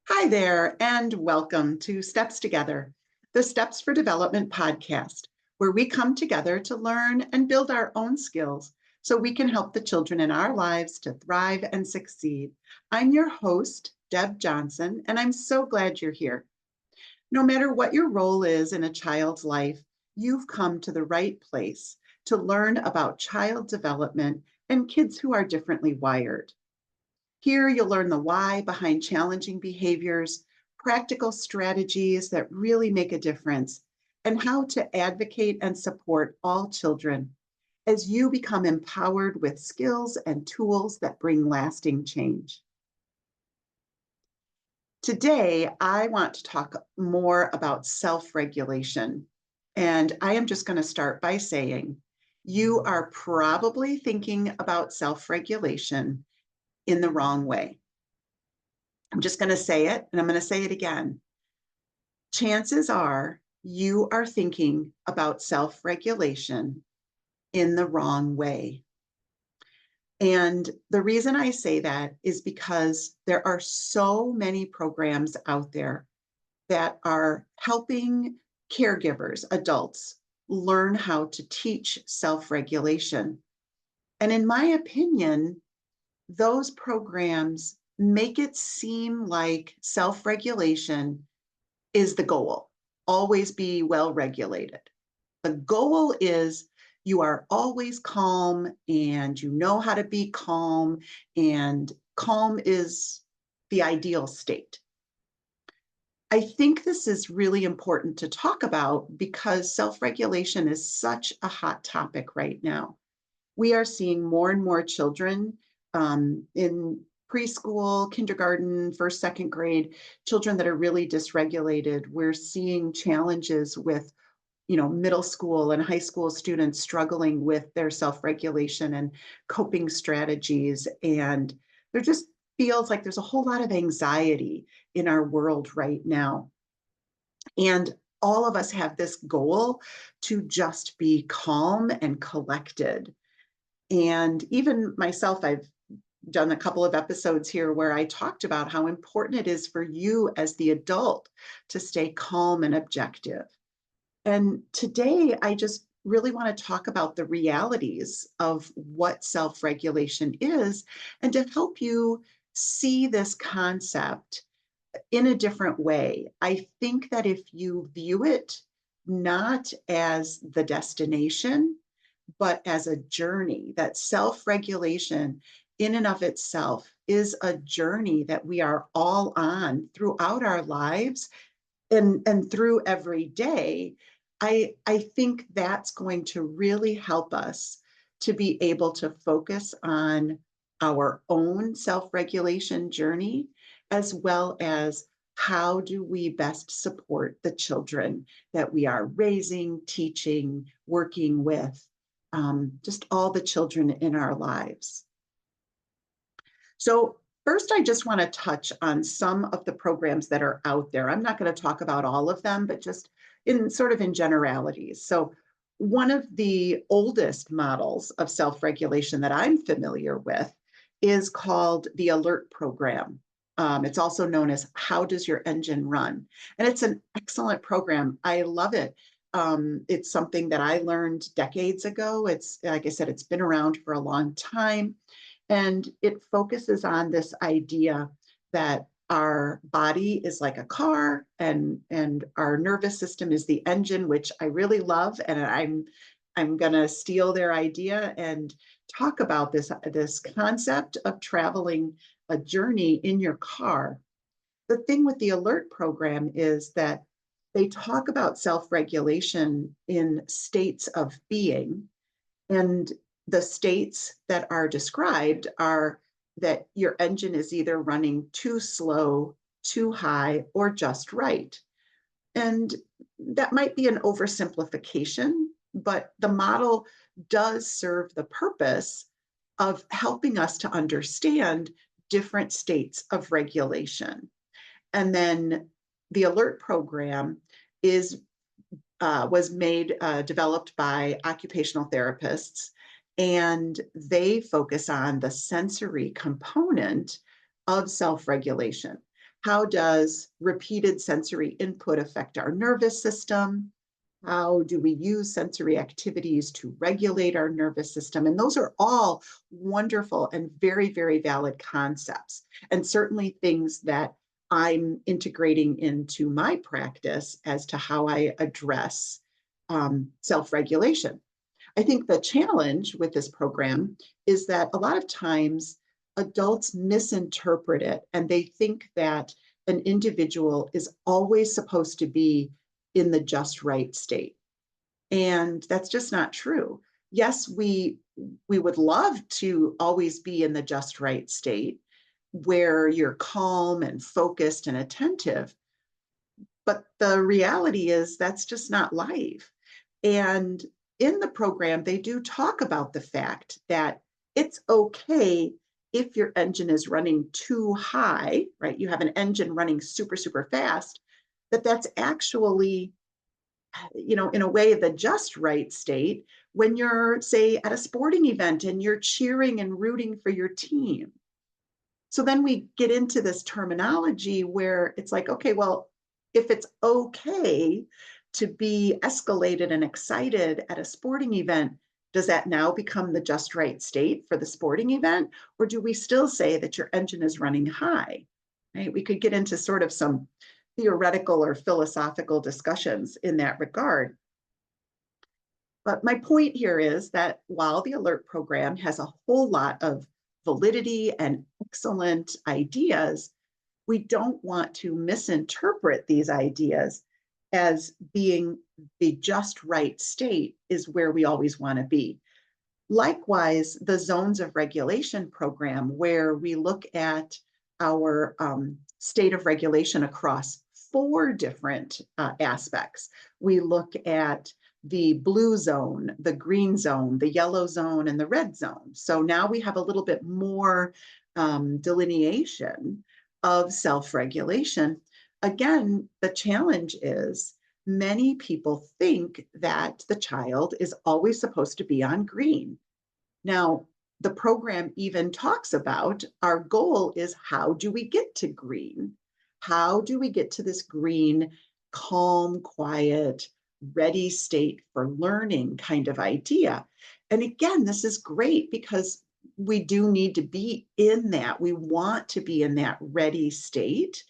Hi there, and welcome to Steps Together, the Steps for Development podcast, where we come together to learn and build our own skills so we can help the children in our lives to thrive and succeed. I'm your host, Deb Johnson, and I'm so glad you're here. No matter what your role is in a child's life, you've come to the right place to learn about child development and kids who are differently wired. Here, you'll learn the why behind challenging behaviors, practical strategies that really make a difference, and how to advocate and support all children as you become empowered with skills and tools that bring lasting change. Today, I want to talk more about self-regulation. And I am just going to start by saying, you are probably thinking about self-regulation in the wrong way. I'm just going to say it, and I'm going to say it again. Chances are you are thinking about self-regulation in the wrong way. And the reason I say that is because there are so many programs out there that are helping caregivers, adults, learn how to teach self-regulation. And in my opinion, those programs make it seem like self-regulation is the goal. Always be well-regulated. The goal is you are always calm and you know how to be calm, and calm is the ideal state. I think this is really important to talk about because self-regulation is such a hot topic right now. We are seeing more and more children in preschool, kindergarten, first, second grade, children that are really dysregulated. We're seeing challenges with, middle school and high school students struggling with their self-regulation and coping strategies. And there just feels like there's a whole lot of anxiety in our world right now. And all of us have this goal to just be calm and collected. And even myself, I've done a couple of episodes here where I talked about how important it is for you as the adult to stay calm and objective. And today, I just really want to talk about the realities of what self-regulation is and to help you see this concept in a different way. I think that if you view it not as the destination, but as a journey, that self-regulation in and of itself is a journey that we are all on throughout our lives and through every day. I think that's going to really help us to be able to focus on our own self-regulation journey, as well as how do we best support the children that we are raising, teaching, working with, just all the children in our lives. So first, I just want to touch on some of the programs that are out there. I'm not going to talk about all of them, but just in generalities. So one of the oldest models of self-regulation that I'm familiar with is called the ALERT program. It's also known as How Does Your Engine Run? And it's an excellent program. I love it. It's something that I learned decades ago. It's, like I said, it's been around for a long time. And it focuses on this idea that our body is like a car and our nervous system is the engine, which I really love. And I'm going to steal their idea and talk about this concept of traveling a journey in your car. The thing with the ALERT program is that they talk about self-regulation in states of being, and the states that are described are that your engine is either running too slow, too high, or just right. And that might be an oversimplification, but the model does serve the purpose of helping us to understand different states of regulation. And then the ALERT program was developed by occupational therapists, and they focus on the sensory component of self-regulation. How does repeated sensory input affect our nervous system? How do we use sensory activities to regulate our nervous system? And those are all wonderful and very, very valid concepts, and certainly things that I'm integrating into my practice as to how I address self-regulation. I think the challenge with this program is that a lot of times adults misinterpret it and they think that an individual is always supposed to be in the just right state. And that's just not true. Yes, we would love to always be in the just right state where you're calm and focused and attentive, but the reality is that's just not life. And in the program, they do talk about the fact that it's okay if your engine is running too high, right? You have an engine running super, super fast, that's actually, in a way, the just right state when you're, say, at a sporting event and you're cheering and rooting for your team. So then we get into this terminology where it's like, okay, well, if it's okay to be escalated and excited at a sporting event, does that now become the just right state for the sporting event? Or do we still say that your engine is running high? Right? We could get into sort of some theoretical or philosophical discussions in that regard. But my point here is that while the ALERT program has a whole lot of validity and excellent ideas, we don't want to misinterpret these ideas as being the just right state is where we always want to be. Likewise, the zones of regulation program, where we look at our state of regulation across 4 different aspects. We look at the blue zone, the green zone, the yellow zone, and the red zone. So now we have a little bit more delineation of self-regulation. Again, the challenge is many people think that the child is always supposed to be on green. Now, the program even talks about our goal is how do we get to green? How do we get to this green, calm, quiet, ready state for learning kind of idea? And again, this is great because we do need to be in that. We want to be in that ready state.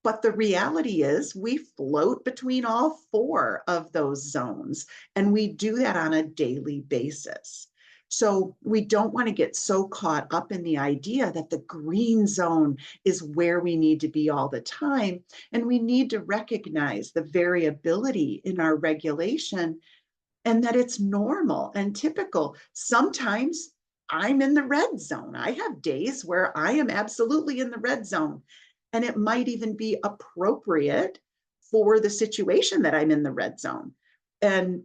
But the reality is we float between all 4 of those zones, and we do that on a daily basis. So we don't want to get so caught up in the idea that the green zone is where we need to be all the time. And we need to recognize the variability in our regulation and that it's normal and typical. Sometimes I'm in the red zone. I have days where I am absolutely in the red zone. And it might even be appropriate for the situation that I'm in the red zone. And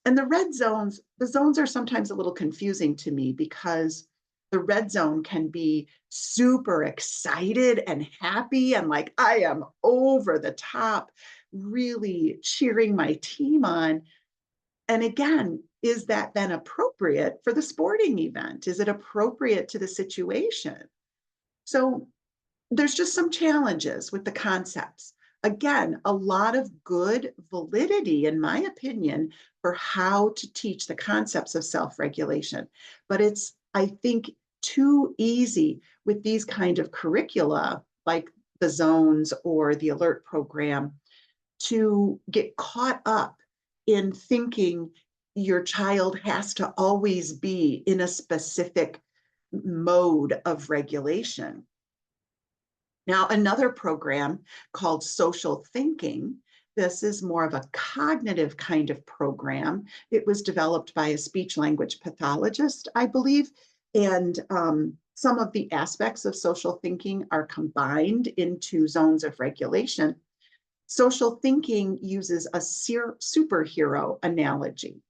the zones are sometimes a little confusing to me because the red zone can be super excited and happy and like I am over the top, really cheering my team on. And again, is that then appropriate for the sporting event? Is it appropriate to the situation? So there's just some challenges with the concepts. Again, a lot of good validity, in my opinion, for how to teach the concepts of self-regulation. But it's, I think, too easy with these kind of curricula, like the zones or the ALERT program, to get caught up in thinking your child has to always be in a specific mode of regulation. Now, another program called social thinking, this is more of a cognitive kind of program. It was developed by a speech language pathologist, I believe, and some of the aspects of social thinking are combined into zones of regulation. Social thinking uses a superhero analogy,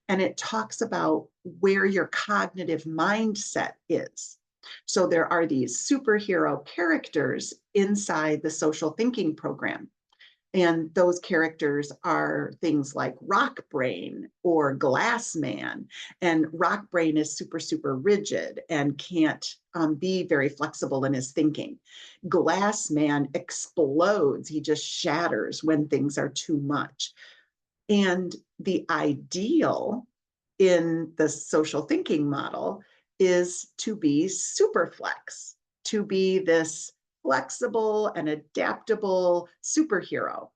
and it talks about where your cognitive mindset is. So there are these superhero characters inside the social thinking program. And those characters are things like Rock Brain or Glass Man. And Rock Brain is super, super rigid and can't be very flexible in his thinking. Glass Man explodes, he just shatters when things are too much. And the ideal in the social thinking model is to be super flex, to be this flexible and adaptable superhero.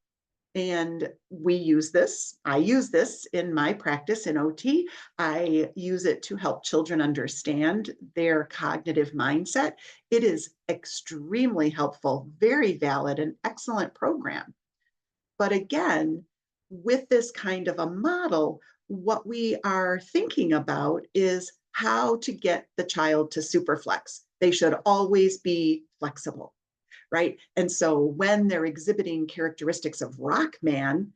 And we use this. I use this in my practice in OT. I use it to help children understand their cognitive mindset. It is extremely helpful, very valid, and excellent program. But again, with this kind of a model, what we are thinking about is how to get the child to superflex. They should always be flexible, right? And so when they're exhibiting characteristics of Rock Man,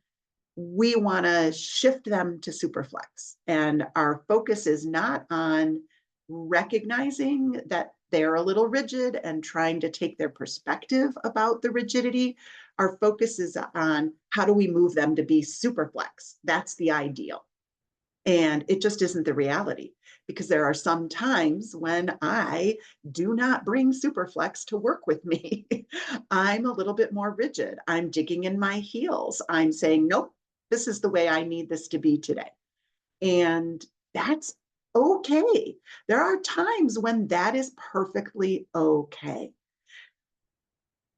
we want to shift them to superflex. And our focus is not on recognizing that they're a little rigid and trying to take their perspective about the rigidity. Our focus is on how do we move them to be superflex? That's the ideal. And it just isn't the reality, because there are some times when I do not bring Superflex to work with me. I'm a little bit more rigid. I'm digging in my heels. I'm saying, nope, this is the way I need this to be today. And that's okay. There are times when that is perfectly okay.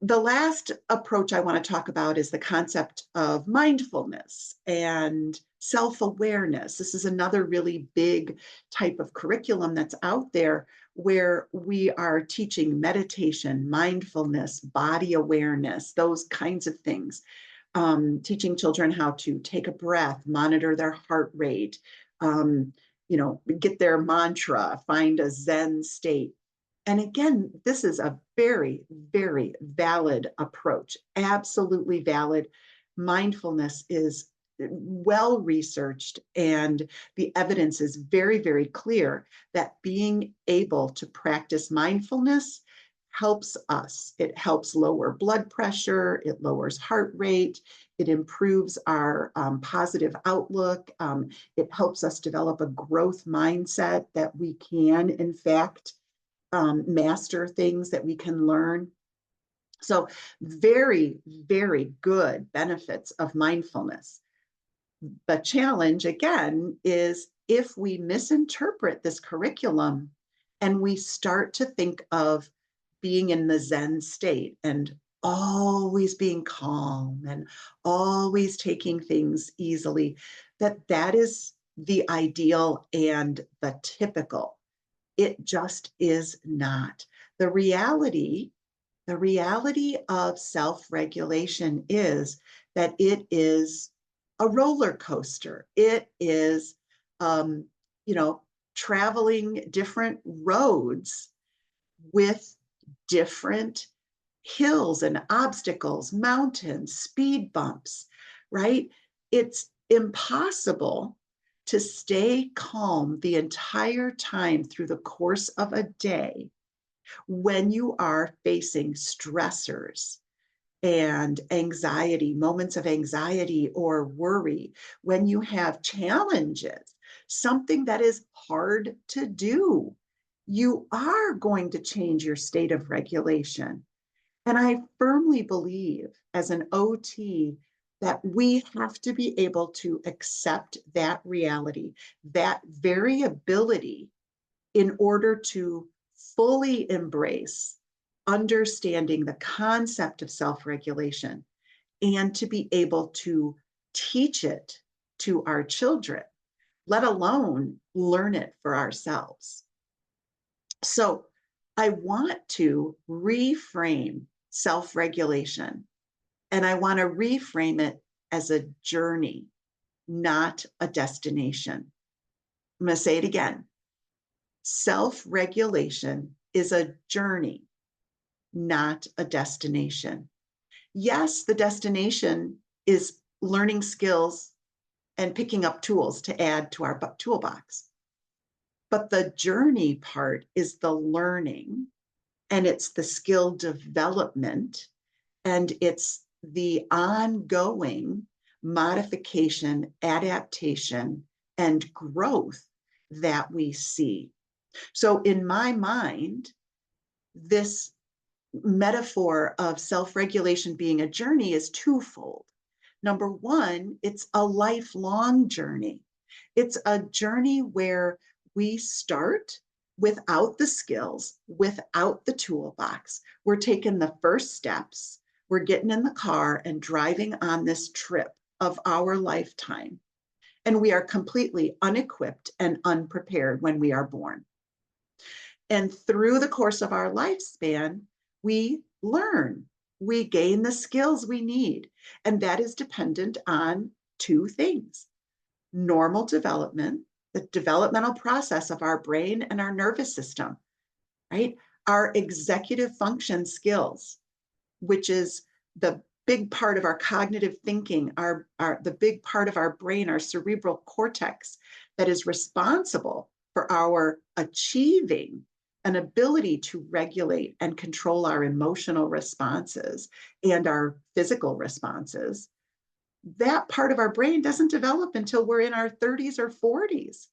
The last approach I want to talk about is the concept of mindfulness and self-awareness. This is another really big type of curriculum that's out there where we are teaching meditation, mindfulness, body awareness, those kinds of things. Teaching children how to take a breath, monitor their heart rate, get their mantra, find a Zen state. And again, this is a very, very valid approach, absolutely valid. Mindfulness is well researched, and the evidence is very, very clear that being able to practice mindfulness helps us. It helps lower blood pressure, it lowers heart rate, it improves our positive outlook, it helps us develop a growth mindset that we can, in fact, master things, that we can learn. So very, very good benefits of mindfulness. The challenge, again, is if we misinterpret this curriculum and we start to think of being in the Zen state and always being calm and always taking things easily, that is the ideal and the typical. It just is not. The reality of self-regulation is that it is a roller coaster. It is, traveling different roads with different hills and obstacles, mountains, speed bumps, right? It's impossible to stay calm the entire time through the course of a day when you are facing stressors and anxiety, moments of anxiety or worry, when you have challenges, something that is hard to do. You are going to change your state of regulation. And I firmly believe, as an OT, that we have to be able to accept that reality, that variability, in order to fully embrace understanding the concept of self-regulation and to be able to teach it to our children, let alone learn it for ourselves. So I want to reframe self-regulation, and I want to reframe it as a journey, not a destination. I'm going to say it again. Self-regulation is a journey, not a destination. Yes, the destination is learning skills and picking up tools to add to our toolbox. But the journey part is the learning, and it's the skill development, and it's the ongoing modification, adaptation, and growth that we see. So in my mind, this metaphor of self-regulation being a journey is twofold. Number one, it's a lifelong journey. It's a journey where we start without the skills, without the toolbox. We're taking the first steps. We're getting in the car and driving on this trip of our lifetime. And we are completely unequipped and unprepared when we are born. And through the course of our lifespan, we learn, we gain the skills we need. And that is dependent on two things: normal development, the developmental process of our brain and our nervous system, right? Our executive function skills, which is the big part of our cognitive thinking, the big part of our brain, our cerebral cortex, that is responsible for our achieving an ability to regulate and control our emotional responses and our physical responses. That part of our brain doesn't develop until we're in our 30s or 40s.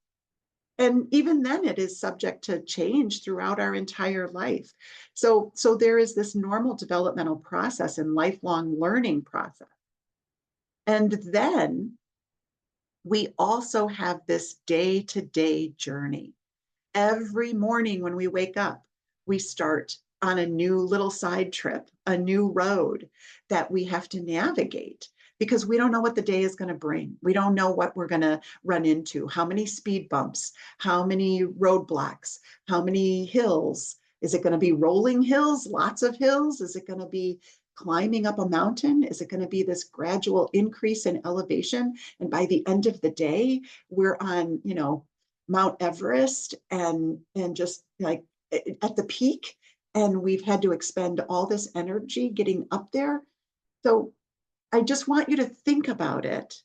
And even then, it is subject to change throughout our entire life. So there is this normal developmental process and lifelong learning process. And then we also have this day-to-day journey. Every morning when we wake up, we start on a new little side trip, a new road that we have to navigate, because we don't know what the day is going to bring. We don't know what we're going to run into, how many speed bumps, how many roadblocks, how many hills. Is it going to be rolling hills, lots of hills? Is it going to be climbing up a mountain? Is it going to be this gradual increase in elevation? And by the end of the day, we're on, Mount Everest and just like at the peak, and we've had to expend all this energy getting up there. So I just want you to think about it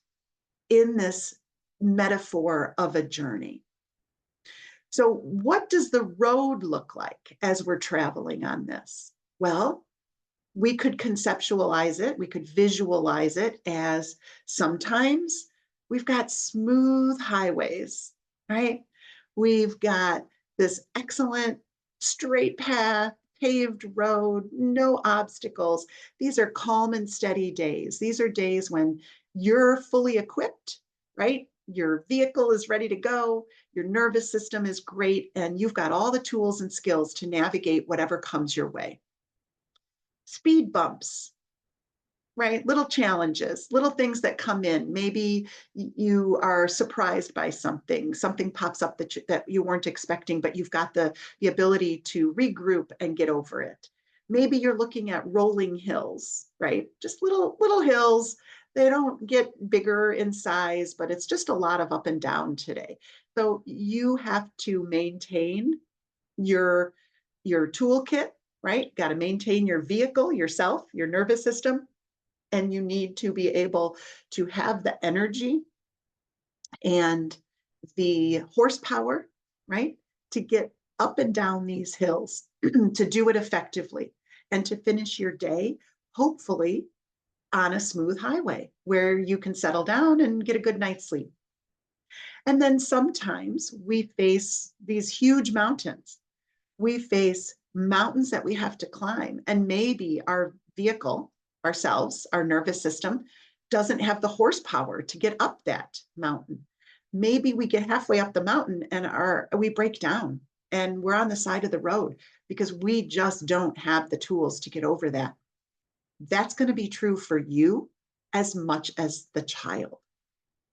in this metaphor of a journey. So what does the road look like as we're traveling on this? Well, we could conceptualize it, we could visualize it as sometimes we've got smooth highways, right? We've got this excellent straight path, paved road, no obstacles. These are calm and steady days. These are days when you're fully equipped, right? Your vehicle is ready to go, your nervous system is great, and you've got all the tools and skills to navigate whatever comes your way. Speed bumps, right? Little challenges, little things that come in. Maybe you are surprised by something pops up that you weren't expecting, but you've got the ability to regroup and get over it. Maybe you're looking at rolling hills, right? Just little hills. They don't get bigger in size, but it's just a lot of up and down today. So you have to maintain your toolkit, right? Got to maintain your vehicle, yourself, your nervous system, and you need to be able to have the energy and the horsepower, right, to get up and down these hills, to do it effectively, and to finish your day, hopefully, on a smooth highway where you can settle down and get a good night's sleep. And then sometimes we face these huge mountains. We face mountains that we have to climb, and maybe our vehicle, ourselves, our nervous system, doesn't have the horsepower to get up that mountain. Maybe we get halfway up the mountain and we break down and we're on the side of the road because we just don't have the tools to get over that. That's going to be true for you as much as the child,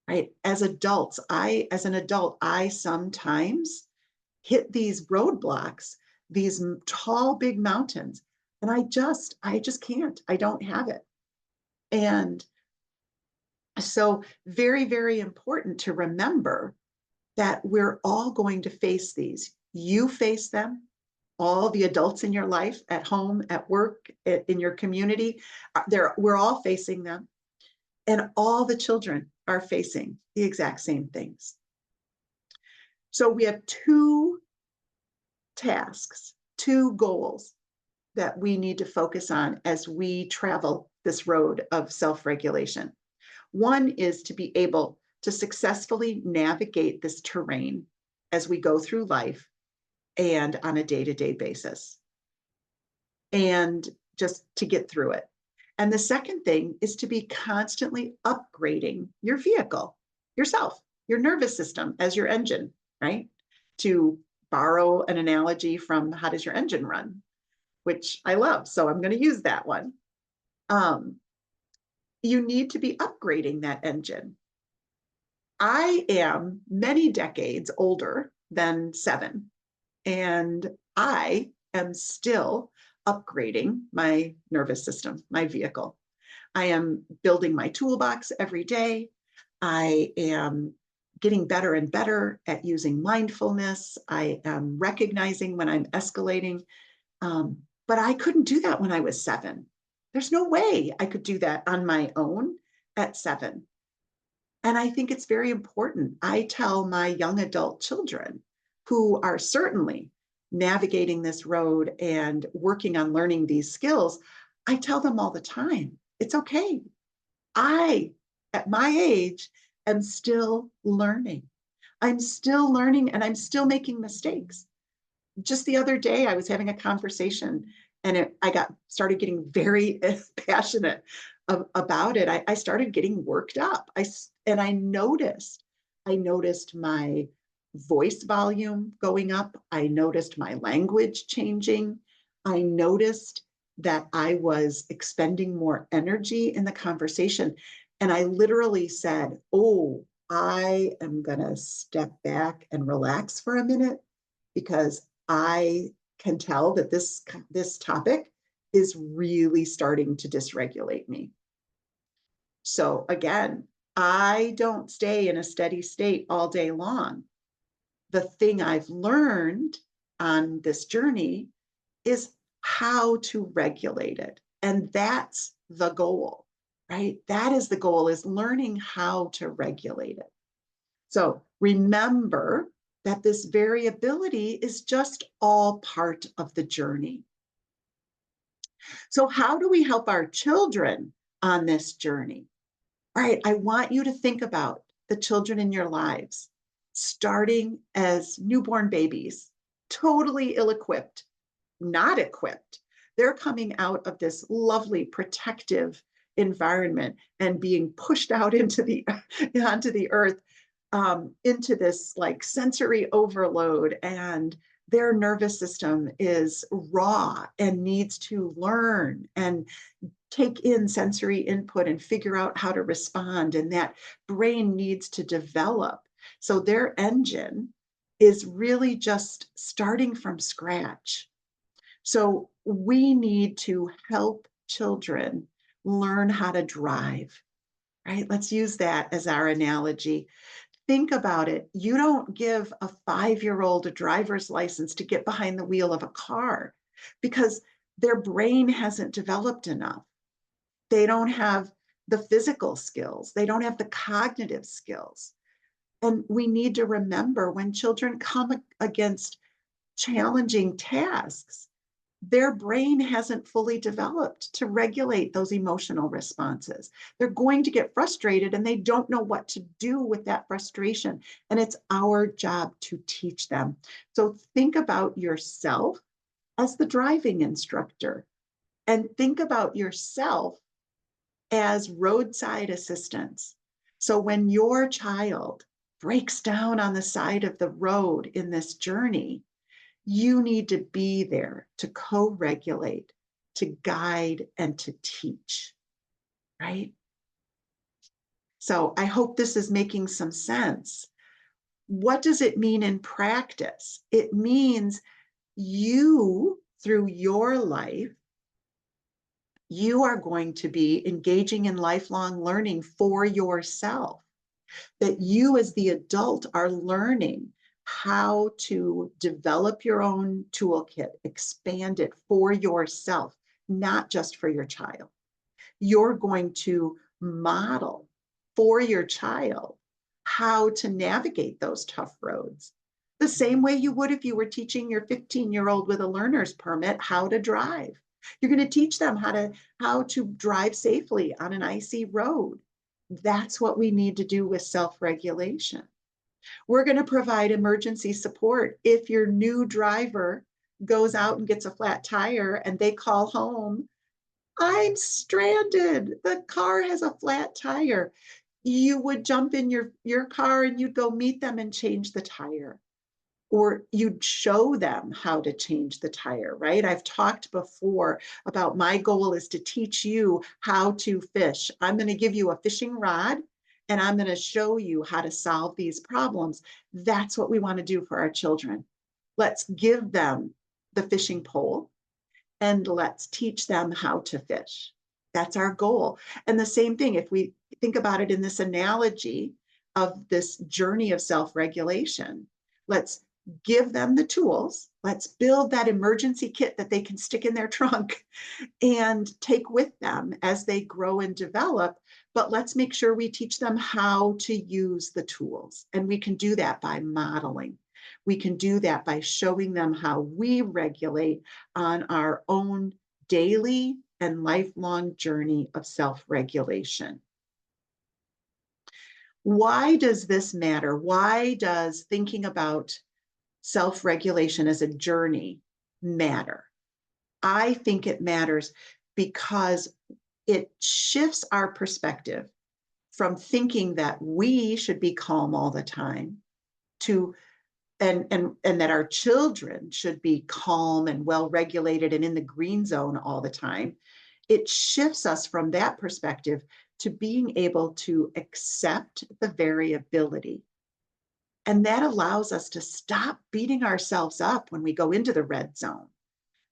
right? As an adult, I sometimes hit these roadblocks, these tall, big mountains, and I just can't. I don't have it. And so very, very important to remember that we're all going to face these. You face them, all the adults in your life, at home, at work, in your community, we're all facing them. And all the children are facing the exact same things. So we have two tasks, two goals. that we need to focus on as we travel this road of self-regulation. One is to be able to successfully navigate this terrain as we go through life and on a day-to-day basis, and just to get through it. And the second thing is to be constantly upgrading your vehicle, yourself, your nervous system as your engine, right? To borrow an analogy from How Does Your Engine Run, which I love. So I'm going to use that one. You need to be upgrading that engine. I am many decades older than 7, and I am still upgrading my nervous system, my vehicle. I am building my toolbox every day. I am getting better and better at using mindfulness. I am recognizing when I'm escalating. But I couldn't do that when I was 7. There's no way I could do that on my own at 7. And I think it's very important. I tell my young adult children who are certainly navigating this road and working on learning these skills, I tell them all the time, it's okay. I, at my age, am still learning. I'm still learning and I'm still making mistakes. Just the other day, I was having a conversation and I started getting very passionate about it. I started getting worked up. I noticed my voice volume going up. I noticed my language changing. I noticed that I was expending more energy in the conversation. And I literally said, oh, I am going to step back and relax for a minute because I can tell that this topic is really starting to dysregulate me. So again, I don't stay in a steady state all day long. The thing I've learned on this journey is how to regulate it. And that's the goal, right? That is the goal, is learning how to regulate it. So remember that this variability is just all part of the journey. So how do we help our children on this journey? All right, I want you to think about the children in your lives, starting as newborn babies, totally ill-equipped, not equipped. They're coming out of this lovely protective environment and being pushed out into onto the earth, into this like sensory overload, and their nervous system is raw and needs to learn and take in sensory input and figure out how to respond, and that brain needs to develop. So their engine is really just starting from scratch. So we need to help children learn how to drive, right? Let's use that as our analogy. Think about it. You don't give a 5-year-old a driver's license to get behind the wheel of a car because their brain hasn't developed enough. They don't have the physical skills. They don't have the cognitive skills. And we need to remember, when children come against challenging tasks, their brain hasn't fully developed to regulate those emotional responses. They're going to get frustrated and they don't know what to do with that frustration. And it's our job to teach them. So think about yourself as the driving instructor, and think about yourself as roadside assistance. So when your child breaks down on the side of the road in this journey, you need to be there to co-regulate, to guide, and to teach, right? So I hope this is making some sense. What does it mean in practice? It means you, through your life, you are going to be engaging in lifelong learning for yourself. That you as the adult are learning how to develop your own toolkit, expand it for yourself, not just for your child. You're going to model for your child how to navigate those tough roads, the same way you would if you were teaching your 15-year-old with a learner's permit how to drive. You're going to teach them how to drive safely on an icy road. That's what we need to do with self-regulation. We're going to provide emergency support. If your new driver goes out and gets a flat tire and they call home, I'm stranded. The car has a flat tire. You would jump in your car and you'd go meet them and change the tire. Or you'd show them how to change the tire, right? I've talked before about my goal is to teach you how to fish. I'm going to give you a fishing rod and I'm going to show you how to solve these problems. That's what we want to do for our children. Let's give them the fishing pole and let's teach them how to fish. That's our goal. And the same thing, if we think about it in this analogy of this journey of self-regulation, let's give them the tools. Let's build that emergency kit that they can stick in their trunk and take with them as they grow and develop. But let's make sure we teach them how to use the tools. And we can do that by modeling. We can do that by showing them how we regulate on our own daily and lifelong journey of self-regulation. Why does this matter? Why does thinking about self-regulation as a journey matter? I think it matters because it shifts our perspective from thinking that we should be calm all the time to and that our children should be calm and well-regulated and in the green zone all the time. It shifts us from that perspective to being able to accept the variability. And that allows us to stop beating ourselves up when we go into the red zone.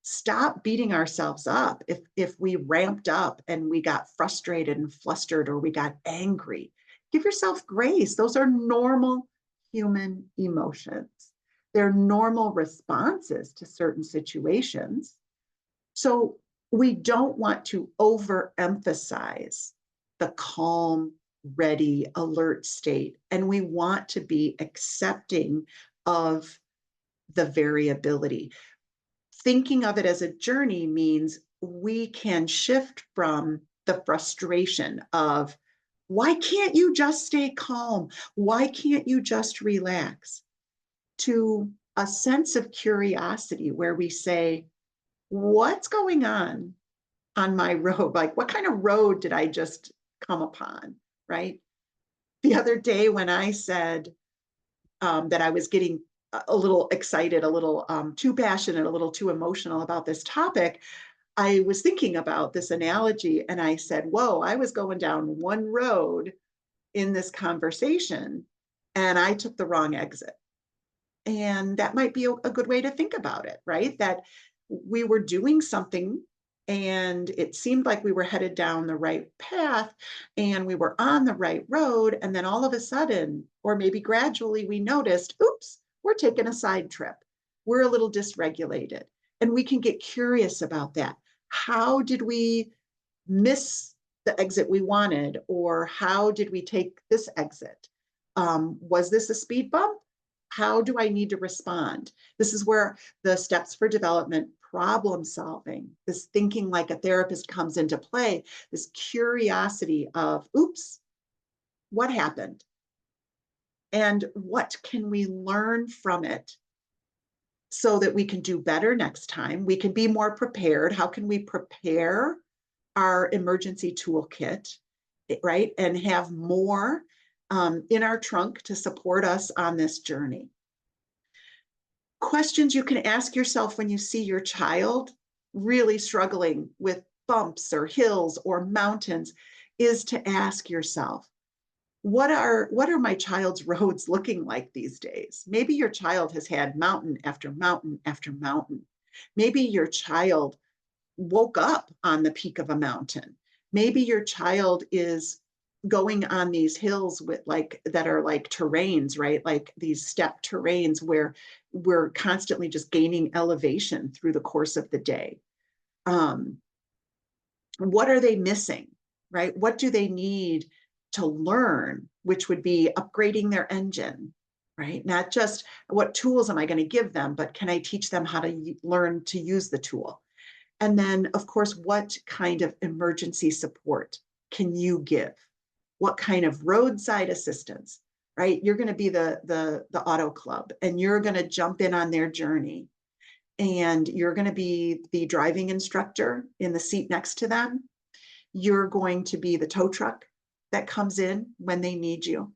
Stop beating ourselves up if we ramped up and we got frustrated and flustered or we got angry. Give yourself grace. Those are normal human emotions. They're normal responses to certain situations. So we don't want to overemphasize the calm, ready, alert state. And we want to be accepting of the variability. Thinking of it as a journey means we can shift from the frustration of, why can't you just stay calm? Why can't you just relax? To a sense of curiosity where we say, what's going on my road? Like, what kind of road did I just come upon, right? The other day when I said that I was getting a little excited, a little too passionate, a little too emotional about this topic, I was thinking about this analogy and I said, whoa, I was going down one road in this conversation and I took the wrong exit. And that might be a good way to think about it, right? That we were doing something and it seemed like we were headed down the right path and we were on the right road. And then all of a sudden, or maybe gradually, we noticed, oops, we're taking a side trip. We're a little dysregulated. And we can get curious about that. How did we miss the exit we wanted? Or how did we take this exit? Was this a speed bump? How do I need to respond? This is where the steps for development, problem solving, this thinking like a therapist comes into play, this curiosity of, oops, what happened? And what can we learn from it so that we can do better next time? We can be more prepared. How can we prepare our emergency toolkit, right? And have more in our trunk to support us on this journey. Questions you can ask yourself when you see your child really struggling with bumps or hills or mountains is to ask yourself, what are my child's roads looking like these days? Maybe your child has had mountain after mountain after mountain. Maybe your child woke up on the peak of a mountain. Maybe your child is going on these hills with that are like terrains, right? Like these step terrains where we're constantly just gaining elevation through the course of the day. What are they missing, right? What do they need to learn, which would be upgrading their engine, right? Not just what tools am I going to give them, but can I teach them how to learn to use the tool? And then, of course, what kind of emergency support can you give? What kind of roadside assistance, right? You're going to be the auto club, and you're going to jump in on their journey, and you're going to be the driving instructor in the seat next to them. You're going to be the tow truck that comes in when they need you.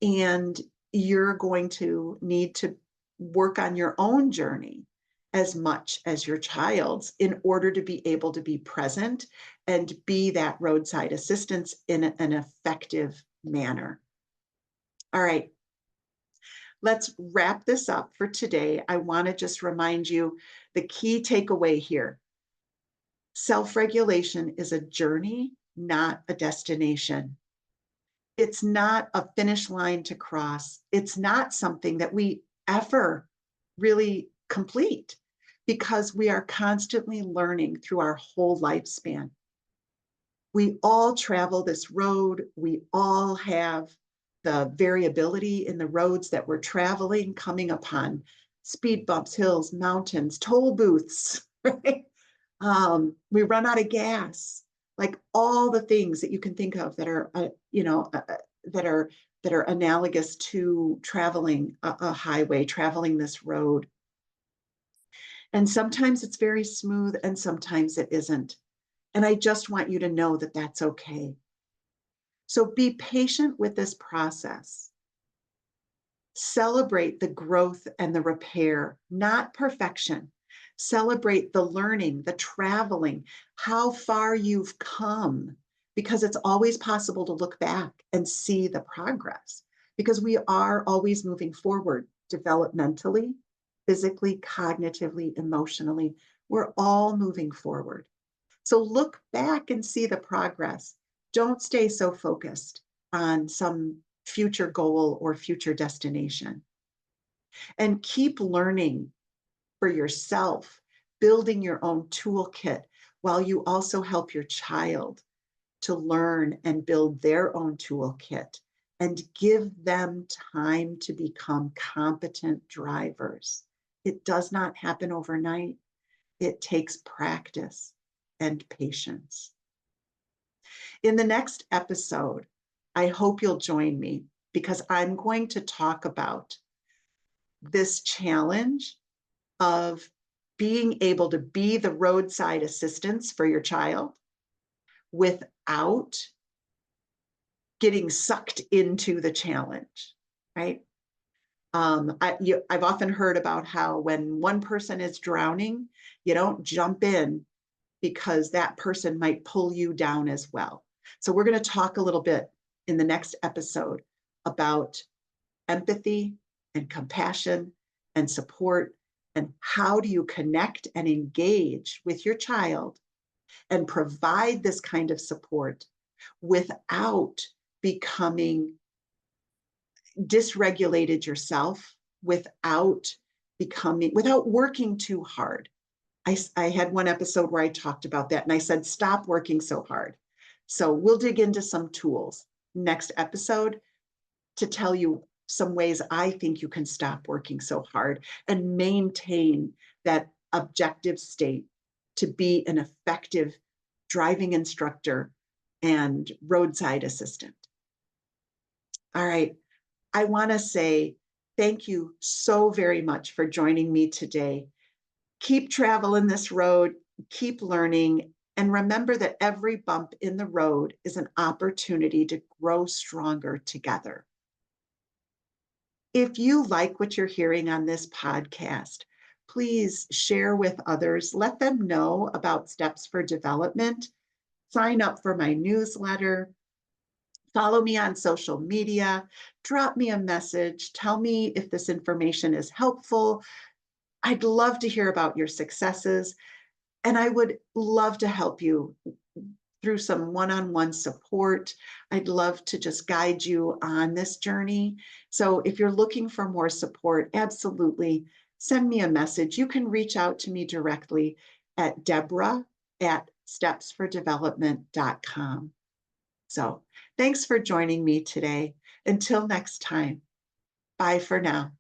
And you're going to need to work on your own journey as much as your child's in order to be able to be present and be that roadside assistance in an effective manner. All right, let's wrap this up for today. I want to just remind you the key takeaway here. Self-regulation is a journey, not a destination. It's not a finish line to cross. It's not something that we ever really complete, because we are constantly learning through our whole lifespan. We all travel this road. We all have the variability in the roads that we're traveling, coming upon speed bumps, hills, mountains, toll booths, right? We run out of gas, like all the things that you can think of that are, that are analogous to traveling a highway, traveling this road. And sometimes it's very smooth and sometimes it isn't. And I just want you to know that that's okay. So be patient with this process. Celebrate the growth and the repair, not perfection. Celebrate the learning, the traveling, how far you've come, because it's always possible to look back and see the progress, because we are always moving forward developmentally, physically, cognitively, emotionally. We're all moving forward. So look back and see the progress. Don't stay so focused on some future goal or future destination. And keep learning for yourself, building your own toolkit while you also help your child to learn and build their own toolkit, and give them time to become competent drivers. It does not happen overnight. It takes practice and patience. In the next episode, I hope you'll join me, because I'm going to talk about this challenge of being able to be the roadside assistance for your child without getting sucked into the challenge, right? I've often heard about how when one person is drowning, you don't jump in, because that person might pull you down as well. So we're going to talk a little bit in the next episode about empathy and compassion and support, and how do you connect and engage with your child and provide this kind of support without becoming dysregulated yourself, without working too hard. I had one episode where I talked about that, and I said, stop working so hard. So we'll dig into some tools next episode to tell you some ways I think you can stop working so hard and maintain that objective state to be an effective driving instructor and roadside assistant. All right. I want to say thank you so very much for joining me today. Keep traveling this road, keep learning, and remember that every bump in the road is an opportunity to grow stronger together. If you like what you're hearing on this podcast, please share with others. Let them know about Steps for Development. Sign up for my newsletter. Follow me on social media. Drop me a message. Tell me if this information is helpful. I'd love to hear about your successes, and I would love to help you through some one-on-one support. I'd love to just guide you on this journey. So if you're looking for more support, absolutely send me a message. You can reach out to me directly at Deborah@stepsfordevelopment.com. So thanks for joining me today. Until next time, bye for now.